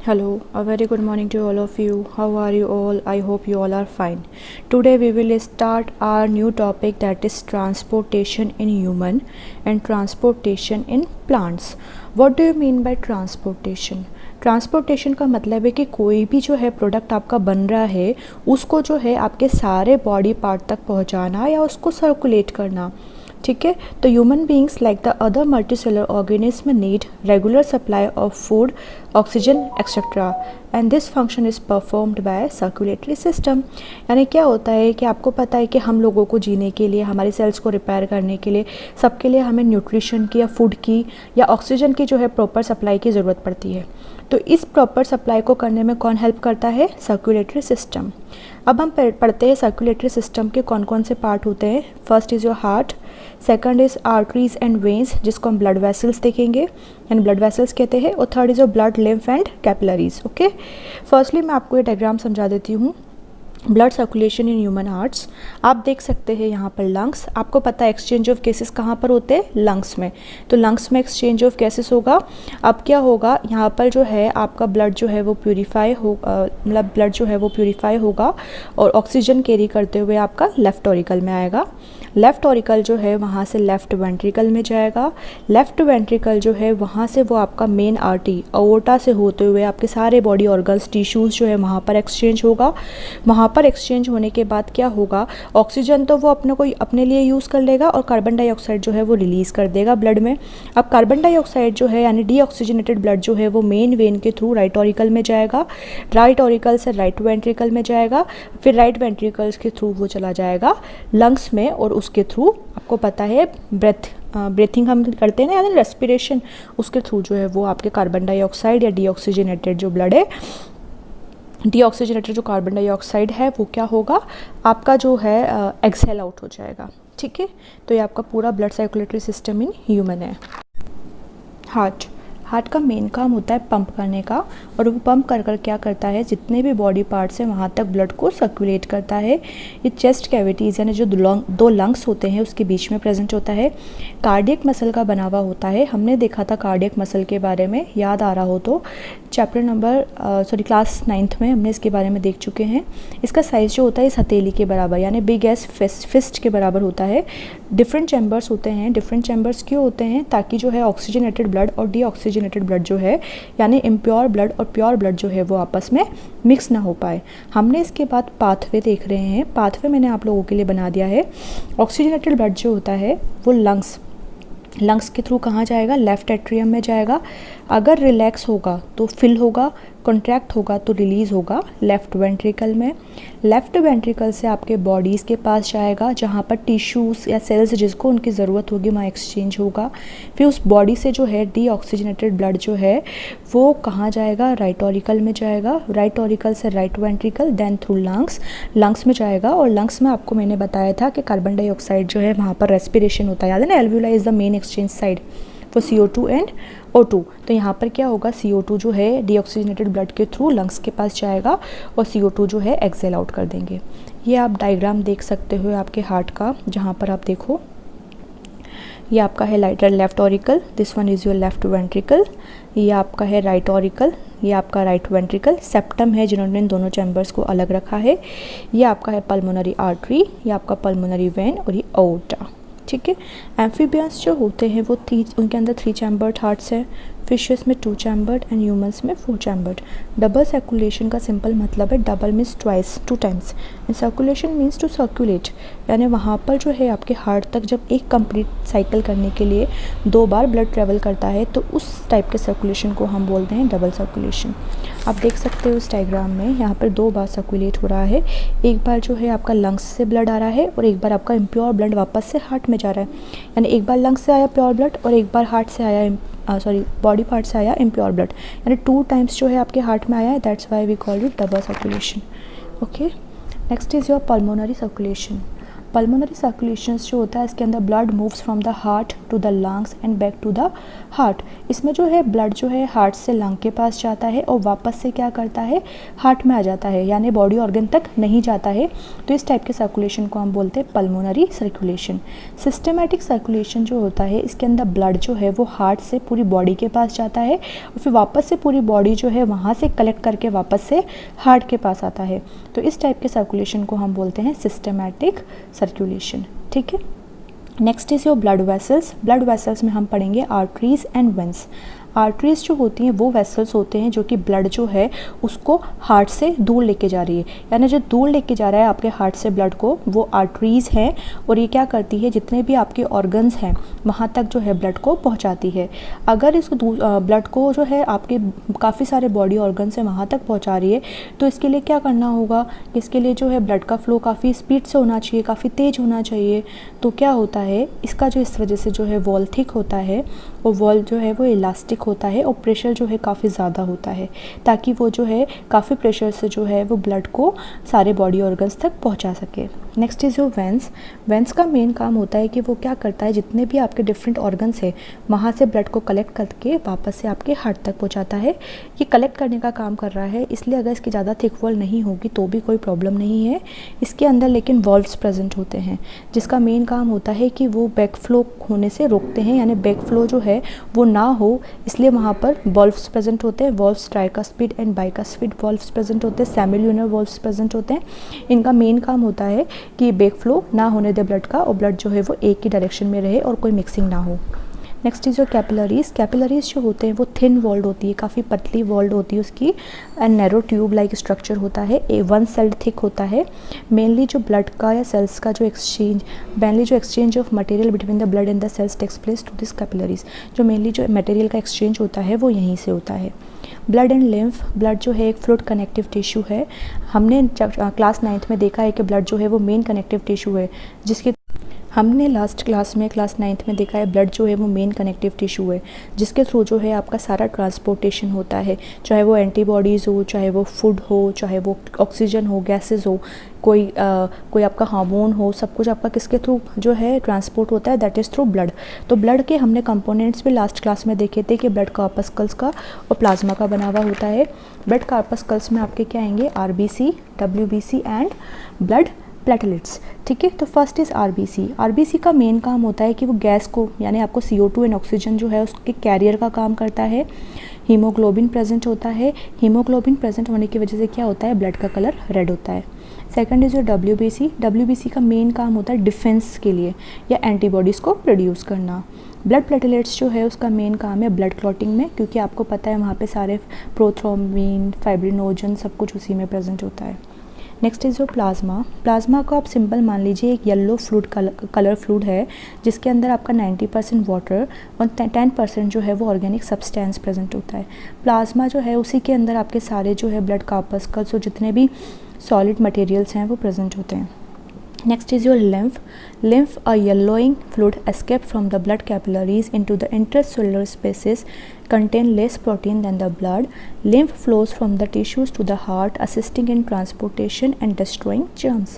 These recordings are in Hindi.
Hello, a very good morning to all of you. How are you all? I hope you all are fine. Today we will start our new topic, that is transportation in human and transportation in plants. What do you mean by transportation? Transportation का मतलब है कि कोई भी जो है प्रोडक्ट आपका बन रहा है उसको जो है आपके सारे बॉडी पार्ट तक पहुंचाना या उसको सर्कुलेट करना। ठीक है, तो human beings like the other multicellular organism need regular supply of food, oxygen etcetera, and this function is performed by circulatory system. यानी क्या होता है कि आपको पता है कि हम लोगों को जीने के लिए, हमारी सेल्स को रिपेयर करने के लिए, सबके लिए हमें न्यूट्रिशन की या फूड की या ऑक्सीजन की जो है प्रॉपर सप्लाई की ज़रूरत पड़ती है। तो इस प्रॉपर सप्लाई को करने में कौन हेल्प करता है? Circulatory system. अब हम पढ़ते हैं सर्कुलेटरी सिस्टम के कौन कौन से पार्ट होते हैं। First is your heart, second is arteries and veins जिसको हम ब्लड वेसल्स देखेंगे एंड ब्लड वेसल्स कहते हैं, और third is your blood lymph and capillaries. Okay, firstly मैं आपको ये डायग्राम समझा देती हूँ। Blood circulation in human hearts, आप देख सकते हैं यहाँ पर लंग्स। आपको पता है एक्सचेंज ऑफ गैसेस कहाँ पर होते हैं? लंग्स में। तो लंग्स में एक्सचेंज ऑफ गैसेस होगा। अब क्या होगा, यहाँ पर जो है आपका ब्लड जो है वो प्यूरीफाई हो, मतलब ब्लड जो है वो प्यूरीफाई होगा और ऑक्सीजन कैरी करते हुए आपका लेफ्ट ऑरिकल में आएगा। लेफ्ट ऑरिकल जो है वहाँ से लेफ्ट वेंट्रिकल में जाएगा। लेफ्ट वेंट्रिकल जो है वहाँ से वो आपका मेन आर्टरी अओर्टा से होते हुए आपके सारे बॉडी ऑर्गन्स, टिश्यूज़ जो है वहाँ पर एक्सचेंज होगा। वहाँ पर एक्सचेंज होने के बाद क्या होगा, ऑक्सीजन तो वो अपने लिए यूज़ कर लेगा और कार्बन डाइऑक्साइड जो है वो रिलीज़ कर देगा ब्लड में। अब कार्बन डाइऑक्साइड जो है यानी डीऑक्सीजनेटेड ब्लड जो है वो मेन वेन के थ्रू राइट ऑरिकल में जाएगा, राइट ऑरिकल से राइट वेंट्रिकल में जाएगा, फिर राइट वेंट्रिकल्स के थ्रू वो चला जाएगा लंग्स में, और उसके थ्रू आपको पता है ब्रेथिंग हम करते हैं ना, यानी रेस्पिरेशन, उसके थ्रू जो है वो आपके कार्बन डाइऑक्साइड या डीऑक्सीजनेटेड जो ब्लड है, डीऑक्सीजनेटेड जो कार्बन डाइऑक्साइड है वो क्या होगा, आपका जो है एक्सहेल आउट हो जाएगा। ठीक है, तो ये आपका पूरा blood circulatory system in human है। हार्ट का मेन काम होता है पंप करने का, और वो पंप कर क्या करता है, जितने भी बॉडी पार्ट्स हैं वहाँ तक ब्लड को सर्कुलेट करता है। ये चेस्ट कैविटीज़ यानी जो दो लंग्स होते हैं उसके बीच में प्रेजेंट होता है। कार्डियक मसल का बना हुआ होता है। हमने देखा था कार्डियक मसल के बारे में, याद आ रहा हो तो क्लास 9th में हमने इसके बारे में देख चुके हैं। इसका साइज़ जो होता है इस हथेली के बराबर यानी बिग एज फिस्ट के बराबर होता है। डिफरेंट चैम्बर्स होते हैं। डिफरेंट चैम्बर्स क्यों होते हैं? ताकि जो है ऑक्सीजनेटेड ब्लड और डीऑक्सीजनेटेड ब्लड जो है यानी इम्प्योर ब्लड और प्योर ब्लड जो है वो आपस में मिक्स ना हो पाए। हमने इसके बाद पाथवे देख रहे हैं। पाथवे मैंने आप लोगों के लिए बना दिया है। ऑक्सीजनेटेड ब्लड जो होता है वो लंग्स के थ्रू कहाँ जाएगा? लेफ्ट एट्रियम में जाएगा। अगर रिलैक्स होगा तो फिल होगा, कॉन्ट्रैक्ट होगा तो रिलीज़ होगा लेफ़्ट वेंट्रिकल में। लेफ़्ट वेंट्रिकल से आपके बॉडीज़ के पास जाएगा जहाँ पर टिश्यूज़ या सेल्स जिसको उनकी ज़रूरत होगी वहाँ एक्सचेंज होगा। फिर उस बॉडी से जो है डीऑक्सीजनेटेड ब्लड जो है वो कहाँ जाएगा? राइट ऑरिकल में जाएगा। राइट ऑरिकल से right ventricle, then through lungs में जाएगा। और लंग्स में आपको मैंने बताया था कि कार्बन डाइऑक्साइड जो है वहाँ पर रेस्पिरेशन होता है, याद है ना? Alveoli is the main exchange side for CO2 and O2। तो यहाँ पर क्या होगा, CO2 जो है डीऑक्सीजनेटेड ब्लड के थ्रू लंग्स के पास जाएगा और CO2 जो है एक्सेल आउट कर देंगे। ये आप डायग्राम देख सकते हो आपके हार्ट का, जहाँ पर आप देखो ये आपका है left auricle, this one is your left ventricle. ये आपका है राइट ऑरिकल, ये आपका राइट वेंट्रिकल। सेप्टम है जिन्होंने इन दोनों चैम्बर्स को अलग रखा है। ये आपका है पल्मोनरी आर्टरी, ये आपका पल्मोनरी वेन और ये अओर्टा। ठीक है, एम्फीबियंस जो होते हैं वो उनके अंदर 3 चैम्बर्ड हार्ट्स हैं। फिशेस में 2 चैम्बर्ड एंड ह्यूमंस में 4 चैम्बर्ड। डबल सर्कुलेशन का सिंपल मतलब है double means twice, 2 times, and circulation means to circulate, यानी वहाँ पर जो है आपके हार्ट तक जब एक कंप्लीट साइकिल करने के लिए 2 बार ब्लड ट्रेवल करता है तो उस टाइप के सर्कुलेशन को हम बोलते हैं डबल सर्कुलेशन। आप देख सकते हो इस डायग्राम में यहाँ पर 2 बार सर्कुलेट हो रहा है। एक बार जो है आपका लंग्स से ब्लड आ रहा है और एक बार आपका इम्प्योर ब्लड वापस से हार्ट में जा रहा है, यानी एक बार लंग्स से आया प्योर ब्लड और एक बार हार्ट से आया बॉडी पार्ट से आया इम्प्योर ब्लड, यानी 2 टाइम्स जो है आपके हार्ट में आया है। That's why we call it double circulation. Okay, next is your pulmonary circulation. Pulmonary circulation जो होता है इसके अंदर blood moves from the heart to the lungs and back to the heart. इसमें जो है ब्लड जो है हार्ट से लंग के पास जाता है और वापस से क्या करता है, हार्ट में आ जाता है, यानी बॉडी ऑर्गन तक नहीं जाता है। तो इस टाइप के सर्कुलेशन को हम बोलते हैं पल्मोनरी सर्कुलेशन। सिस्टमैटिक सर्कुलेशन जो होता है इसके अंदर ब्लड जो है वो हार्ट से पूरी बॉडी के पास जाता है और फिर वापस से पूरी बॉडी जो है वहाँ से कलेक्ट करके वापस से हार्ट के पास आता है। तो इस टाइप के सर्कुलेशन को हम बोलते हैं सिस्टमैटिक सर्कुलेशन। ठीक है, next is your blood vessels. Blood vessels में हम पढ़ेंगे आर्टरीज एंड वेंस। आर्टरीज जो होती हैं वो वेसल्स होते हैं जो कि ब्लड जो है उसको हार्ट से दूर लेके जा रही है, यानी जो दूर लेके जा रहा है आपके हार्ट से ब्लड को, वो आर्टरीज हैं और ये क्या करती है, जितने भी आपके ऑर्गन्स हैं वहाँ तक जो है ब्लड को पहुँचाती है। अगर इस ब्लड को जो है आपके काफ़ी सारे बॉडी ऑर्गन्स हैं वहाँ तक पहुँचा रही है, तो इसके लिए क्या करना होगा, इसके लिए जो है ब्लड का फ्लो काफ़ी स्पीड से होना चाहिए, काफ़ी तेज़ होना चाहिए। तो क्या होता है, इसका जो इस वजह से जो है वॉल थिक होता है और वॉल जो है वो इलास्टिक होता है और प्रेशर जो है काफ़ी ज़्यादा होता है, ताकि वो जो है काफ़ी प्रेशर से जो है वो ब्लड को सारे बॉडी ऑर्गन्स तक पहुंचा सके। Next is your veins. Veins का मेन काम होता है कि वो क्या करता है, जितने भी आपके डिफरेंट ऑर्गन्स हैं वहाँ से ब्लड को कलेक्ट करके वापस से आपके हार्ट तक पहुँचाता है। ये कलेक्ट करने का काम कर रहा है, इसलिए अगर इसकी ज़्यादा थिक वॉल नहीं होगी तो भी कोई प्रॉब्लम नहीं है। इसके अंदर लेकिन वॉल्व्स प्रेजेंट होते हैं जिसका मेन काम होता है कि वो बैक फ्लो होने से रोकते हैं, यानी बैक फ्लो जो है वो ना हो, इसलिए वहाँ पर वॉल्व्स प्रेजेंट होते हैं। Valves tricuspid and bicuspid valves present होते हैं, सेमिल्यूनर वॉल्व्स प्रेजेंट होते हैं। इनका मेन काम होता है कि बैक फ्लो ना होने दे ब्लड का और ब्लड जो है वो एक ही डायरेक्शन में रहे और कोई मिक्सिंग ना हो। Next is your capillaries. Capillaries जो होते हैं वो थिन वॉल्ड होती है, काफ़ी पतली वॉल्ड होती है उसकी, and narrow tube like structure होता है, वन सेल्ड थिक होता है। मेनली जो ब्लड का या सेल्स का जो exchange of material between the blood and the cells takes place to this capillaries. जो मेनली जो मटेरियल का एक्सचेंज होता है वो यहीं से होता है। Blood and lymph. ब्लड जो है एक फ्लूइड कनेक्टिव टिश्यू है। हमने क्लास 9th में देखा है कि ब्लड जो है वो मेन कनेक्टिव टिश्यू है, जिसके हमने लास्ट क्लास में क्लास 9th में देखा है ब्लड जो है वो मेन कनेक्टिव टिश्यू है, जिसके थ्रू जो है आपका सारा ट्रांसपोर्टेशन होता है, चाहे वो एंटीबॉडीज़ हो, चाहे वो फूड हो, चाहे वो ऑक्सीजन हो, गैसेस हो, कोई आपका हार्मोन हो, सब कुछ आपका किसके थ्रू जो है ट्रांसपोर्ट होता है, दैट इज़ थ्रू ब्लड। तो ब्लड के हमने कंपोनेंट्स भी लास्ट क्लास में देखे थे कि ब्लड कार्पस्कल्स का और प्लाज्मा का बना हुआ होता है। ब्लड कार्पस्कल्स में आपके क्या आएंगे, RBC, WBC and blood platelets. ठीक है, तो फर्स्ट इज़ आरबीसी। आरबीसी का मेन काम होता है कि वो गैस को, यानी आपको CO2 एंड ऑक्सीजन जो है उसके कैरियर का काम करता है। हीमोग्लोबिन प्रेजेंट होता है। हीमोग्लोबिन प्रेजेंट होने की वजह से क्या होता है, ब्लड का कलर रेड होता है। Second is your WBC. WBC का मेन काम होता है डिफेंस के लिए या एंटीबॉडीज़ को प्रोड्यूस करना। ब्लड प्लेटलेट्स जो है उसका मेन काम है ब्लड क्लॉटिंग में, क्योंकि आपको पता है वहाँ पे सारे प्रोथ्रोम्बिन, फाइब्रिनोजन सब कुछ उसी में प्रेजेंट होता है। Next is your plasma. Plasma को आप सिंपल मान लीजिए एक येलो फ्लूइड कलर फ्लूइड है, जिसके अंदर आपका 90% वाटर और 10% जो है वो ऑर्गेनिक सब्सटेंस प्रेजेंट होता है। प्लाज्मा जो है उसी के अंदर आपके सारे जो है ब्लड कार्पस्कल्स और जितने भी सॉलिड मटेरियल्स हैं वो प्रेजेंट होते हैं। Next is your lymph. Lymph, a yellowing fluid escaped from the blood capillaries into the intercellular spaces, contain less protein than the blood. Lymph flows from the tissues to the heart, assisting in transportation and destroying germs.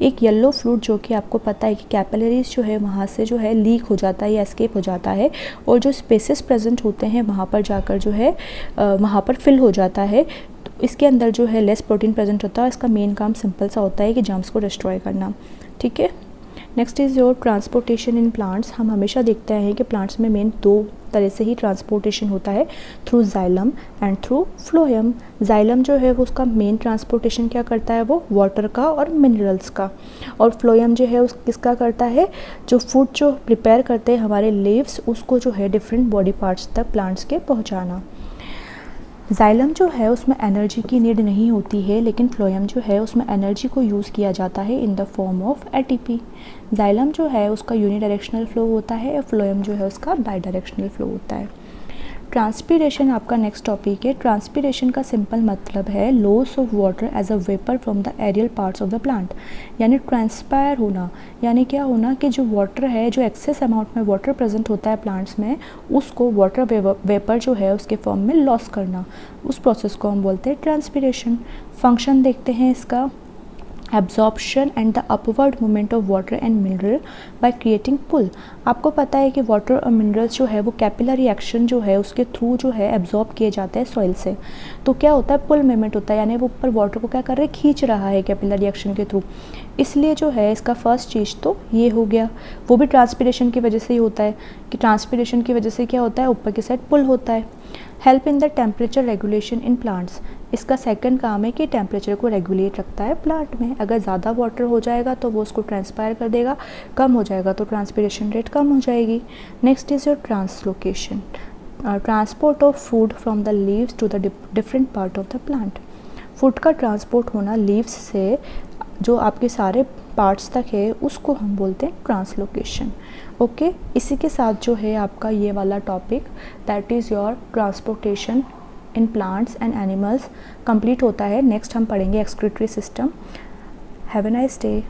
एक येलो फ्लूइड जो कि आपको पता है कि कैपिलरीज जो है वहाँ से जो है लीक हो जाता है या एस्केप हो जाता है और जो स्पेसेस प्रेजेंट होते हैं वहाँ पर जाकर जो है वहाँ पर फिल हो जाता है। इसके अंदर जो है लेस प्रोटीन प्रेजेंट होता है। इसका मेन काम सिंपल सा होता है कि जर्म्स को डिस्ट्रॉय करना। ठीक है, next is your transportation in plants. हम हमेशा देखते हैं कि प्लांट्स में मेन दो तरह से ही ट्रांसपोर्टेशन होता है, through xylem and through phloem. Xylem जो है वो उसका मेन ट्रांसपोर्टेशन क्या करता है, वो वाटर का और मिनरल्स का, और फ्लोएम जो है उस किसका करता है, जो फूड जो प्रिपेयर करते हैं हमारे लीव्स उसको जो है डिफरेंट बॉडी पार्ट्स तक प्लांट्स के पहुँचाना। जाइलम जो है उसमें एनर्जी की नीड नहीं होती है, लेकिन फ्लोएम जो है उसमें एनर्जी को यूज़ किया जाता है in the form of ATP। Xylem जो है उसका यूनिडायरेक्शनल फ्लो होता है और फ्लोएम जो है उसका बाईडायरेक्शनल फ्लो होता है। ट्रांसपीरेशन आपका नेक्स्ट टॉपिक है। ट्रांसपीरेशन का सिंपल मतलब है loss of water as a vapour from the aerial parts of the plant, यानी ट्रांसपायर होना, यानी क्या होना कि जो वाटर है, जो एक्सेस अमाउंट में वाटर प्रेजेंट होता है प्लांट्स में, उसको वाटर वेपर जो है उसके फॉर्म में लॉस करना, उस प्रोसेस को हम बोलते हैं ट्रांसपीरेशन। फंक्शन देखते हैं इसका। Absorption and the upward movement of water and mineral by creating pull. आपको पता है कि वाटर और मिनरल्स जो है वो कैपिलरी एक्शन जो है उसके थ्रू जो है एब्जॉर्ब किए जाते हैं सॉइल से। तो क्या होता है, पुल मूवमेंट होता है, यानी वो ऊपर वाटर को क्या कर रहे हैं, खींच रहा है कैपिलरी एक्शन के थ्रू। इसलिए जो है इसका फर्स्ट चीज़ तो ये हो गया। वो भी ट्रांसपिरेशन की वजह से ही होता है कि ट्रांसपिरेशन की वजह से क्या होता है, ऊपर की साइड पुल होता है। Help in the temperature regulation in plants. इसका सेकंड काम है कि टेम्परेचर को रेगुलेट रखता है प्लांट में। अगर ज़्यादा वाटर हो जाएगा तो वो उसको ट्रांसपायर कर देगा, कम हो जाएगा तो ट्रांसपिरेशन रेट कम हो जाएगी। Next is your translocation, transport of food from the leaves to the different part of the plant. Food का ट्रांसपोर्ट होना लीव्स से जो आपके सारे पार्ट्स तक है उसको हम बोलते हैं ट्रांसलोकेशन। ओके, इसी के साथ जो है आपका ये वाला topic that is your transportation in plants and animals complete होता है। नेक्स्ट हम पढ़ेंगे excretory system. Have a nice day.